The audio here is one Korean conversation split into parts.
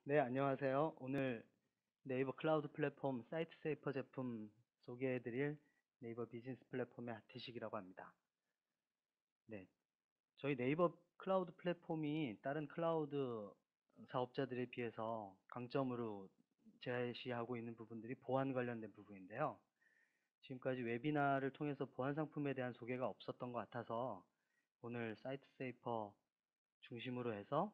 네, 안녕하세요. 오늘 네이버 클라우드 플랫폼 사이트세이퍼 제품 소개해드릴 네이버 비즈니스 플랫폼의 하태식이라고 합니다. 네, 저희 네이버 클라우드 플랫폼이 다른 클라우드 사업자들에 비해서 강점으로 제시하고 있는 부분들이 보안 관련된 부분인데요. 지금까지 웨비나를 통해서 보안 상품에 대한 소개가 없었던 것 같아서 오늘 사이트세이퍼 중심으로 해서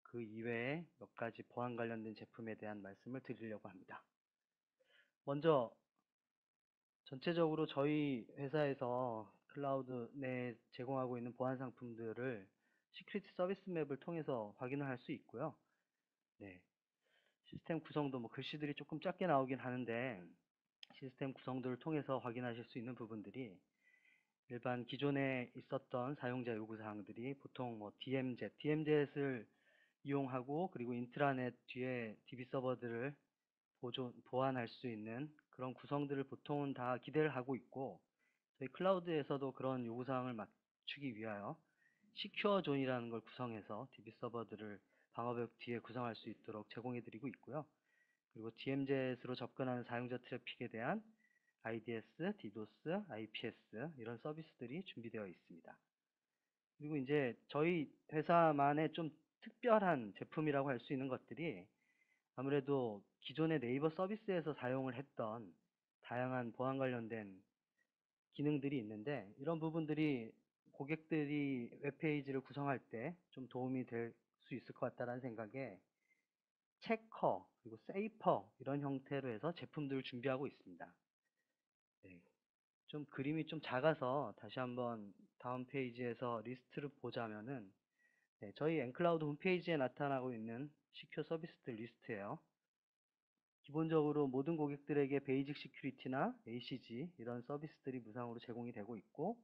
그 이외에 몇 가지 보안 관련된 제품에 대한 말씀을 드리려고 합니다. 먼저 전체적으로 저희 회사에서 클라우드 내 제공하고 있는 보안 상품들을 시큐리티 서비스 맵을 통해서 확인을 할 수 있고요. 네, 시스템 구성도 뭐 글씨들이 조금 작게 나오긴 하는데 시스템 구성들을 통해서 확인하실 수 있는 부분들이 일반 기존에 있었던 사용자 요구 사항들이 보통 뭐 DMZ을 이용하고 그리고 인트라넷 뒤에 DB 서버들을 보완할 수 있는 그런 구성들을 보통은 다 기대를 하고 있고 저희 클라우드에서도 그런 요구사항을 맞추기 위하여 시큐어 존이라는 걸 구성해서 DB 서버들을 방어벽 뒤에 구성할 수 있도록 제공해 드리고 있고요. 그리고 DMZ로 접근하는 사용자 트래픽에 대한 IDS, DDoS, IPS 이런 서비스들이 준비되어 있습니다. 그리고 이제 저희 회사만의 좀 특별한 제품이라고 할 수 있는 것들이 아무래도 기존의 네이버 서비스에서 사용을 했던 다양한 보안 관련된 기능들이 있는데 이런 부분들이 고객들이 웹페이지를 구성할 때 좀 도움이 될 수 있을 것 같다는 생각에 체커 그리고 세이퍼 이런 형태로 해서 제품들을 준비하고 있습니다. 네, 좀 그림이 좀 작아서 다시 한번 다음 페이지에서 리스트를 보자면은 네, 저희 엔클라우드 홈페이지에 나타나고 있는 시큐어 서비스들 리스트예요. 기본적으로 모든 고객들에게 베이직 시큐리티나 ACG 이런 서비스들이 무상으로 제공이 되고 있고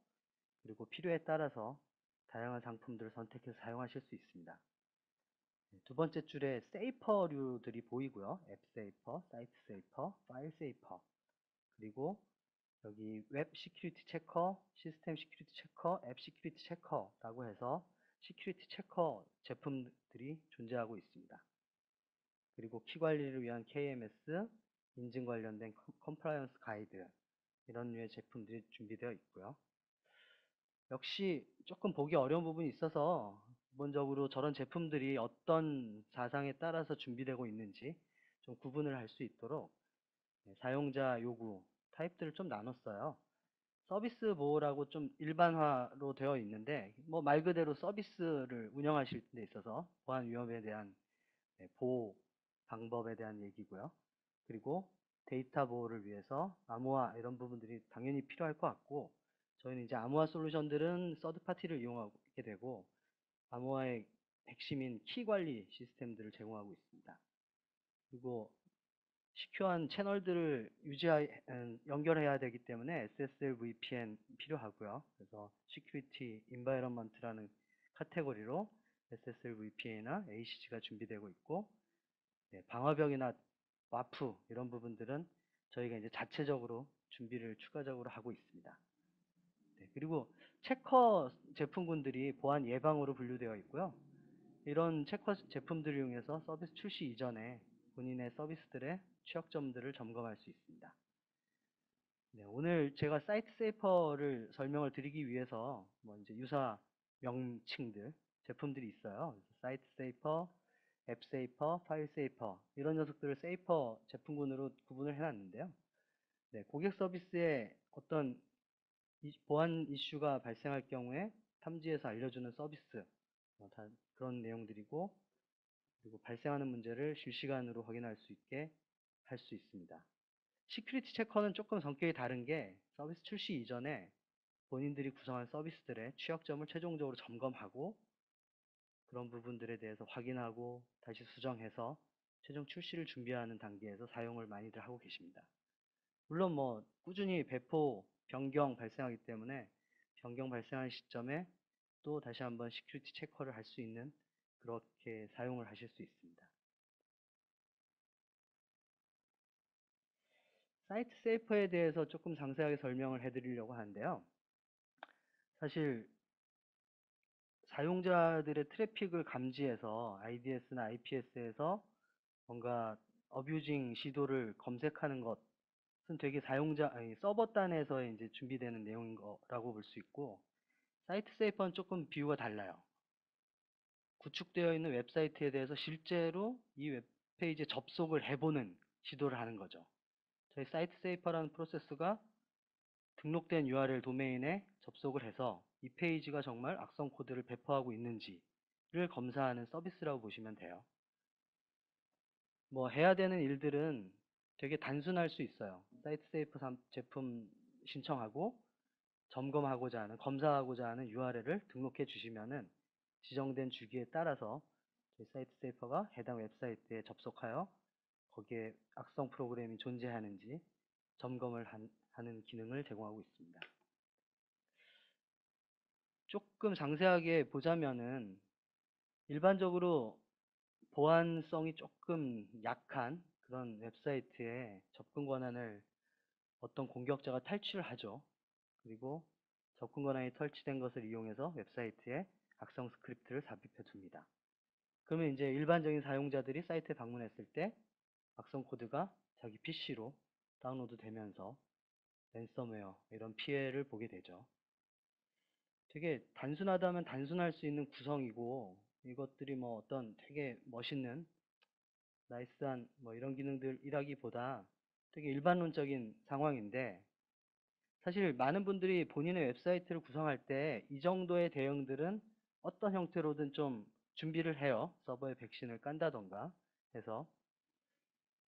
그리고 필요에 따라서 다양한 상품들을 선택해서 사용하실 수 있습니다. 두 번째 줄에 세이퍼류들이 보이고요. 앱 세이퍼, 사이트 세이퍼, 파일 세이퍼 그리고 여기 웹 시큐리티 체커, 시스템 시큐리티 체커, 앱 시큐리티 체커라고 해서 시큐리티 체커 제품들이 존재하고 있습니다. 그리고 키 관리를 위한 KMS, 인증 관련된 컴플라이언스 가이드 이런 류의 제품들이 준비되어 있고요. 역시 조금 보기 어려운 부분이 있어서 기본적으로 저런 제품들이 어떤 사상에 따라서 준비되고 있는지 좀 구분을 할 수 있도록 사용자 요구 타입들을 좀 나눴어요. 서비스 보호라고 좀 일반화로 되어 있는데 뭐 말 그대로 서비스를 운영하실 데 있어서 보안 위험에 대한 보호 방법에 대한 얘기고요. 그리고 데이터 보호를 위해서 암호화 이런 부분들이 당연히 필요할 것 같고 저희는 이제 암호화 솔루션들은 서드 파티를 이용하게 되고 암호화의 핵심인 키 관리 시스템들을 제공하고 있습니다. 그리고 시큐어한 채널들을 연결해야 되기 때문에 SSL VPN 필요하고요. 그래서 Security Environment라는 카테고리로 SSL VPN이나 ACG가 준비되고 있고 방화벽이나 와프 이런 부분들은 저희가 이제 자체적으로 준비를 추가적으로 하고 있습니다. 그리고 체커 제품군들이 보안 예방으로 분류되어 있고요. 이런 체커 제품들을 이용해서 서비스 출시 이전에 본인의 서비스들의 취약점들을 점검할 수 있습니다. 네, 오늘 제가 사이트 세이퍼를 설명을 드리기 위해서 뭐 이제 유사 명칭들, 제품들이 있어요. 사이트 세이퍼, 앱 세이퍼, 파일 세이퍼 이런 녀석들을 세이퍼 제품군으로 구분을 해놨는데요. 네, 고객 서비스에 어떤 보안 이슈가 발생할 경우에 탐지해서 알려주는 서비스 그런 내용들이고 그리고 발생하는 문제를 실시간으로 확인할 수 있게 할 수 있습니다. 시큐리티 체커는 조금 성격이 다른 게 서비스 출시 이전에 본인들이 구성한 서비스들의 취약점을 최종적으로 점검하고 그런 부분들에 대해서 확인하고 다시 수정해서 최종 출시를 준비하는 단계에서 사용을 많이들 하고 계십니다. 물론 뭐 꾸준히 배포 변경 발생하기 때문에 변경 발생하는 시점에 또 다시 한번 시큐리티 체커를 할 수 있는 그렇게 사용을 하실 수 있습니다. 사이트 세이퍼에 대해서 조금 상세하게 설명을 해드리려고 하는데요. 사실 사용자들의 트래픽을 감지해서 IDS나 IPS에서 뭔가 어뷰징 시도를 검색하는 것은 되게 서버 단에서 이제 준비되는 내용인 거라고 볼 수 있고, 사이트 세이퍼는 조금 비유가 달라요. 구축되어 있는 웹사이트에 대해서 실제로 이 웹페이지에 접속을 해보는 시도를 하는 거죠. 저희 사이트 세이퍼라는 프로세스가 등록된 URL 도메인에 접속을 해서 이 페이지가 정말 악성 코드를 배포하고 있는지를 검사하는 서비스라고 보시면 돼요. 뭐 해야 되는 일들은 되게 단순할 수 있어요. 사이트 세이프 제품 신청하고 점검하고자 하는, 검사하고자 하는 URL을 등록해 주시면은 지정된 주기에 따라서 저희 사이트 세이퍼가 해당 웹사이트에 접속하여 거기에 악성 프로그램이 존재하는지 점검을 하는 기능을 제공하고 있습니다. 조금 상세하게 보자면은 일반적으로 보안성이 조금 약한 그런 웹사이트에 접근 권한을 어떤 공격자가 탈취를 하죠. 그리고 접근 권한이 설치된 것을 이용해서 웹사이트에 악성 스크립트를 삽입해 둡니다. 그러면 이제 일반적인 사용자들이 사이트에 방문했을 때 악성 코드가 자기 PC로 다운로드 되면서 랜섬웨어 이런 피해를 보게 되죠. 되게 단순하다면 단순할 수 있는 구성이고, 이것들이 뭐 어떤 되게 멋있는 나이스한 뭐 이런 기능들이라기보다 되게 일반론적인 상황인데, 사실 많은 분들이 본인의 웹사이트를 구성할 때 이 정도의 대응들은 어떤 형태로든 좀 준비를 해요. 서버에 백신을 깐다던가 해서.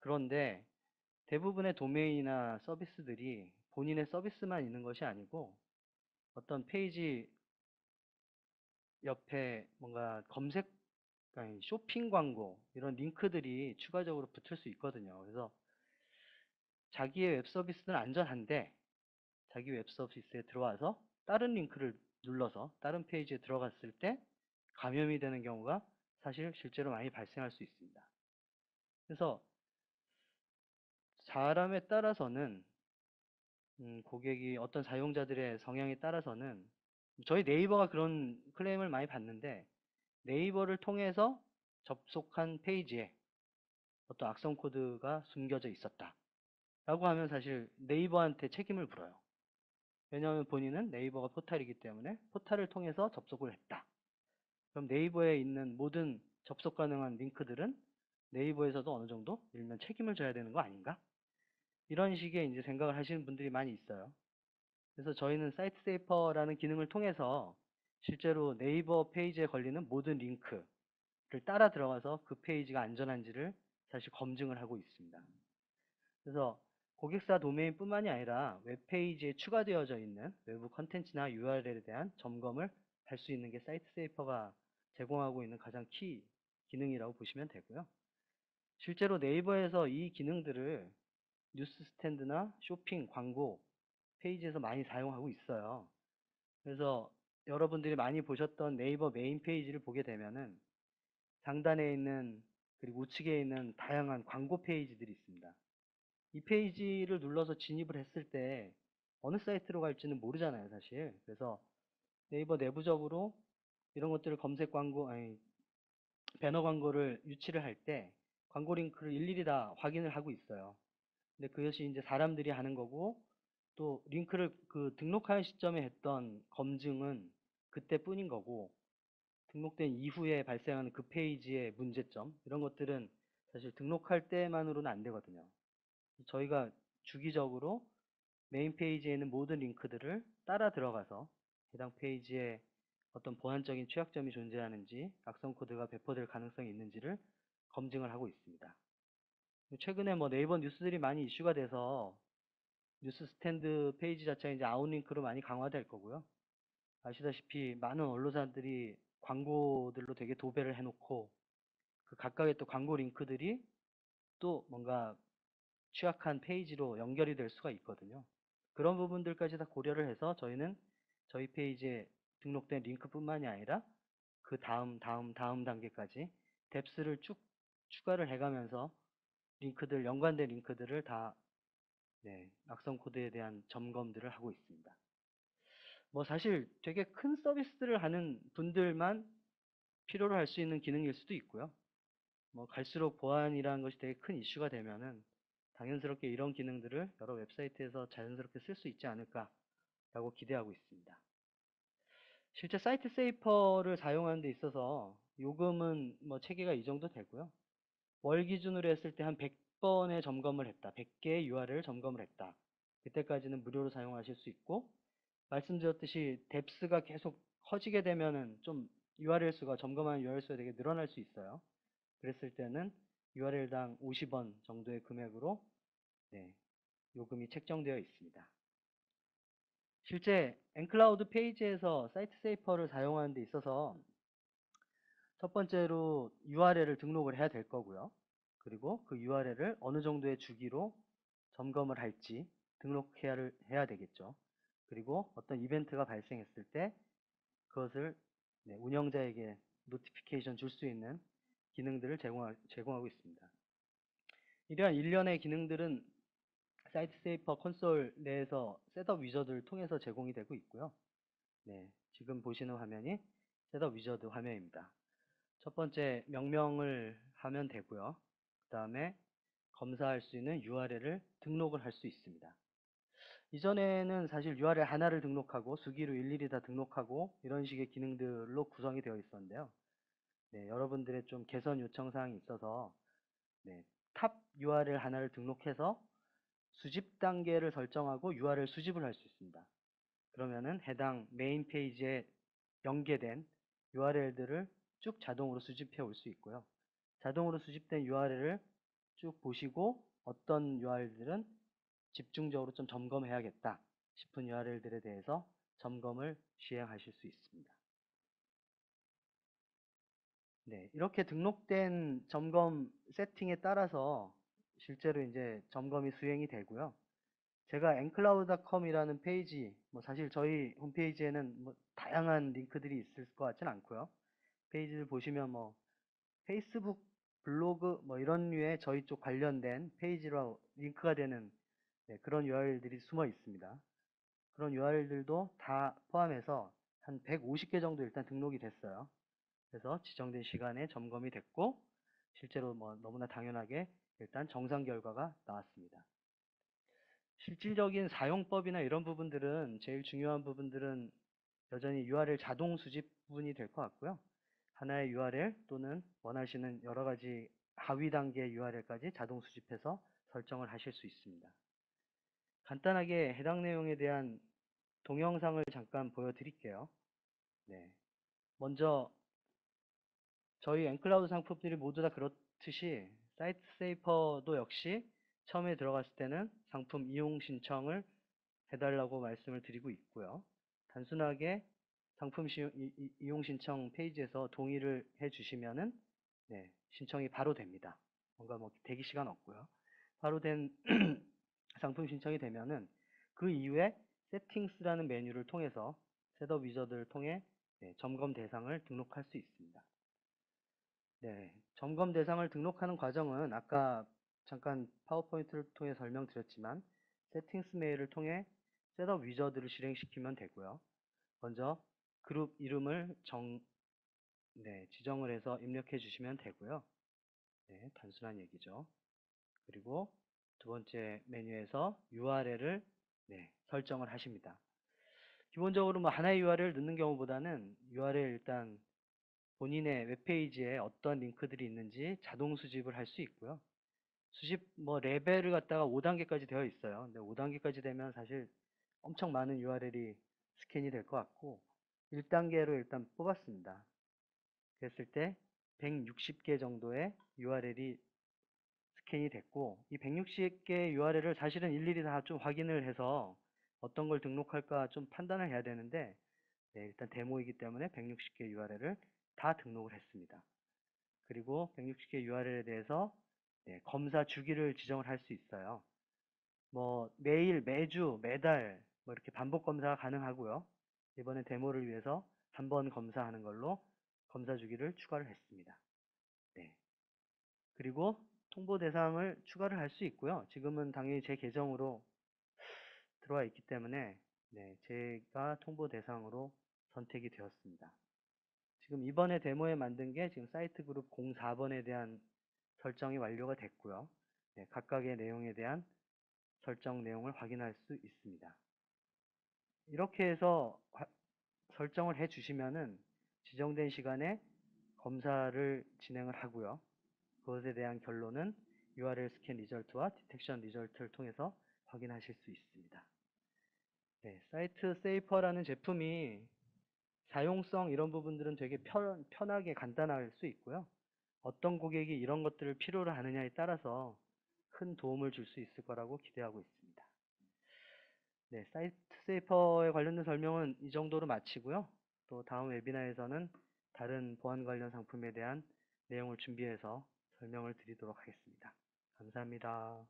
그런데 대부분의 도메인이나 서비스들이 본인의 서비스만 있는 것이 아니고 어떤 페이지 옆에 뭔가 아니, 쇼핑 광고 이런 링크들이 추가적으로 붙을 수 있거든요. 그래서 자기의 웹 서비스는 안전한데 자기 웹 서비스에 들어와서 다른 링크를 눌러서 다른 페이지에 들어갔을 때 감염이 되는 경우가 사실 실제로 많이 발생할 수 있습니다. 그래서 사람에 따라서는 고객이 어떤 사용자들의 성향에 따라서는 저희 네이버가 그런 클레임을 많이 받는데, 네이버를 통해서 접속한 페이지에 어떤 악성 코드가 숨겨져 있었다 라고 하면 사실 네이버한테 책임을 물어요. 왜냐하면 본인은 네이버가 포탈이기 때문에 포탈을 통해서 접속을 했다. 그럼 네이버에 있는 모든 접속 가능한 링크들은 네이버에서도 어느 정도 일면 책임을 져야 되는 거 아닌가? 이런 식의 이제 생각을 하시는 분들이 많이 있어요. 그래서 저희는 사이트 세이퍼라는 기능을 통해서 실제로 네이버 페이지에 걸리는 모든 링크를 따라 들어가서 그 페이지가 안전한지를 사실 검증을 하고 있습니다. 그래서 고객사 도메인뿐만이 아니라 웹페이지에 추가되어져 있는 외부 컨텐츠나 URL에 대한 점검을 할 수 있는 게 사이트 세이퍼가 제공하고 있는 가장 키 기능이라고 보시면 되고요. 실제로 네이버에서 이 기능들을 뉴스 스탠드나 쇼핑, 광고 페이지에서 많이 사용하고 있어요. 그래서 여러분들이 많이 보셨던 네이버 메인 페이지를 보게 되면은 상단에 있는 그리고 우측에 있는 다양한 광고 페이지들이 있습니다. 이 페이지를 눌러서 진입을 했을 때 어느 사이트로 갈지는 모르잖아요, 사실. 그래서 네이버 내부적으로 이런 것들을 검색 광고, 아니, 배너 광고를 유치를 할 때 광고 링크를 일일이 다 확인을 하고 있어요. 근데 그것이 이제 사람들이 하는 거고, 또 링크를 그 등록하는 시점에 했던 검증은 그때뿐인 거고, 등록된 이후에 발생하는 그 페이지의 문제점, 이런 것들은 사실 등록할 때만으로는 안 되거든요. 저희가 주기적으로 메인 페이지에 있는 모든 링크들을 따라 들어가서 해당 페이지에 어떤 보안적인 취약점이 존재하는지, 악성 코드가 배포될 가능성이 있는지를 검증을 하고 있습니다. 최근에 뭐 네이버 뉴스들이 많이 이슈가 돼서 뉴스 스탠드 페이지 자체가 이제 아웃링크로 많이 강화될 거고요. 아시다시피 많은 언론사들이 광고들로 되게 도배를 해놓고 그 각각의 또 광고 링크들이 또 뭔가 취약한 페이지로 연결이 될 수가 있거든요. 그런 부분들까지 다 고려를 해서 저희는 저희 페이지에 등록된 링크뿐만이 아니라 그 다음 단계까지 뎁스를 쭉 추가를 해가면서 연관된 링크들을 다 악성 코드에 대한 점검들을 하고 있습니다. 뭐 사실 되게 큰 서비스들을 하는 분들만 필요로 할 수 있는 기능일 수도 있고요. 뭐 갈수록 보안이라는 것이 되게 큰 이슈가 되면은 당연스럽게 이런 기능들을 여러 웹사이트에서 자연스럽게 쓸 수 있지 않을까라고 기대하고 있습니다. 실제 사이트 세이퍼를 사용하는 데 있어서 요금은 뭐 체계가 이 정도 되고요. 월 기준으로 했을 때 한 100번의 점검을 했다. 100개의 URL을 점검을 했다. 그때까지는 무료로 사용하실 수 있고, 말씀드렸듯이 뎁스가 계속 커지게 되면은 좀 URL 수가, 점검하는 URL 수가 되게 늘어날 수 있어요. 그랬을 때는 URL당 50원 정도의 금액으로 네, 요금이 책정되어 있습니다. 실제 엔클라우드 페이지에서 사이트 세이퍼를 사용하는 데 있어서 첫 번째로 URL을 등록을 해야 될 거고요. 그리고 그 URL을 어느 정도의 주기로 점검을 할지 등록해야 되겠죠. 그리고 어떤 이벤트가 발생했을 때 그것을 운영자에게 노티피케이션 줄 수 있는 기능들을 제공하고 있습니다. 이러한 일련의 기능들은 사이트 세이퍼 콘솔 내에서 셋업 위저드를 통해서 제공이 되고 있고요. 네, 지금 보시는 화면이 셋업 위저드 화면입니다. 첫 번째 명령을 하면 되고요. 그 다음에 검사할 수 있는 URL을 등록을 할 수 있습니다. 이전에는 사실 URL 하나를 등록하고 수기로 일일이 다 등록하고 이런 식의 기능들로 구성이 되어 있었는데요. 네, 여러분들의 좀 개선 요청 사항이 있어서 탑 URL 하나를 등록해서 수집 단계를 설정하고 URL 수집을 할 수 있습니다. 그러면은 해당 메인 페이지에 연계된 URL들을 쭉 자동으로 수집해 올 수 있고요. 자동으로 수집된 URL을 쭉 보시고 어떤 URL들은 집중적으로 좀 점검해야겠다 싶은 URL들에 대해서 점검을 시행하실 수 있습니다. 네, 이렇게 등록된 점검 세팅에 따라서 실제로 이제 점검이 수행이 되고요. 제가 ncloud.com이라는 페이지, 뭐 사실 저희 홈페이지에는 뭐 다양한 링크들이 있을 것 같진 않고요. 페이지를 보시면 뭐 페이스북, 블로그 뭐 이런 류의 저희 쪽 관련된 페이지로 링크가 되는 그런 URL들이 숨어 있습니다. 그런 URL들도 다 포함해서 한 150개 정도 일단 등록이 됐어요. 그래서 지정된 시간에 점검이 됐고 실제로 뭐 너무나 당연하게 일단 정상 결과가 나왔습니다. 실질적인 사용법이나 이런 부분들은 제일 중요한 부분들은 여전히 URL 자동 수집 부분이 될 것 같고요. 하나의 URL 또는 원하시는 여러 가지 하위 단계의 URL까지 자동 수집해서 설정을 하실 수 있습니다. 간단하게 해당 내용에 대한 동영상을 잠깐 보여드릴게요. 네. 먼저 저희 엔클라우드 상품들이 모두 다 그렇듯이 사이트 세이퍼도 역시 처음에 들어갔을 때는 상품 이용 신청을 해달라고 말씀을 드리고 있고요. 단순하게 상품 이용 신청 페이지에서 동의를 해주시면은 신청이 바로 됩니다. 뭔가 뭐 대기 시간 없고요. 바로 된 상품 신청이 되면은 그 이후에 세팅스라는 메뉴를 통해서 셋업 위저드를 통해 점검 대상을 등록할 수 있습니다. 네, 점검 대상을 등록하는 과정은 아까 잠깐 파워포인트를 통해 설명드렸지만 세팅스 메일을 통해 셋업 위저드를 실행시키면 되고요. 먼저 그룹 이름을 지정을 해서 입력해 주시면 되고요. 네, 단순한 얘기죠. 그리고 두 번째 메뉴에서 URL을 설정을 하십니다. 기본적으로 뭐 하나의 URL을 넣는 경우보다는 URL 일단 본인의 웹페이지에 어떤 링크들이 있는지 자동 수집을 할 수 있고요. 수집 뭐 레벨을 갖다가 5단계까지 되어 있어요. 근데 5단계까지 되면 사실 엄청 많은 URL이 스캔이 될 것 같고 1단계로 일단 뽑았습니다. 그랬을 때 160개 정도의 URL이 스캔이 됐고 이 160개 URL을 사실은 일일이 다 좀 확인을 해서 어떤 걸 등록할까 좀 판단을 해야 되는데 일단 데모이기 때문에 160개 URL을 다 등록을 했습니다. 그리고 160개 URL에 대해서 검사 주기를 지정을 할 수 있어요. 뭐 매일, 매주, 매달 뭐 이렇게 반복 검사가 가능하고요. 이번에 데모를 위해서 한 번 검사하는 걸로 검사 주기를 추가를 했습니다. 네. 그리고 통보 대상을 추가를 할 수 있고요. 지금은 당연히 제 계정으로 들어와 있기 때문에 제가 통보 대상으로 선택이 되었습니다. 지금 이번에 데모에 만든 게 지금 사이트 그룹 04번에 대한 설정이 완료가 됐고요. 네, 각각의 내용에 대한 설정 내용을 확인할 수 있습니다. 이렇게 해서 설정을 해 주시면은 지정된 시간에 검사를 진행을 하고요. 그것에 대한 결론은 URL 스캔 리절트와 디텍션 리절트를 통해서 확인하실 수 있습니다. 네, 사이트 세이퍼라는 제품이 사용성 이런 부분들은 되게 편하게 간단할 수 있고요. 어떤 고객이 이런 것들을 필요로 하느냐에 따라서 큰 도움을 줄 수 있을 거라고 기대하고 있습니다. 네, 사이트 세이퍼에 관련된 설명은 이 정도로 마치고요. 또 다음 웨비나에서는 다른 보안 관련 상품에 대한 내용을 준비해서 설명을 드리도록 하겠습니다. 감사합니다.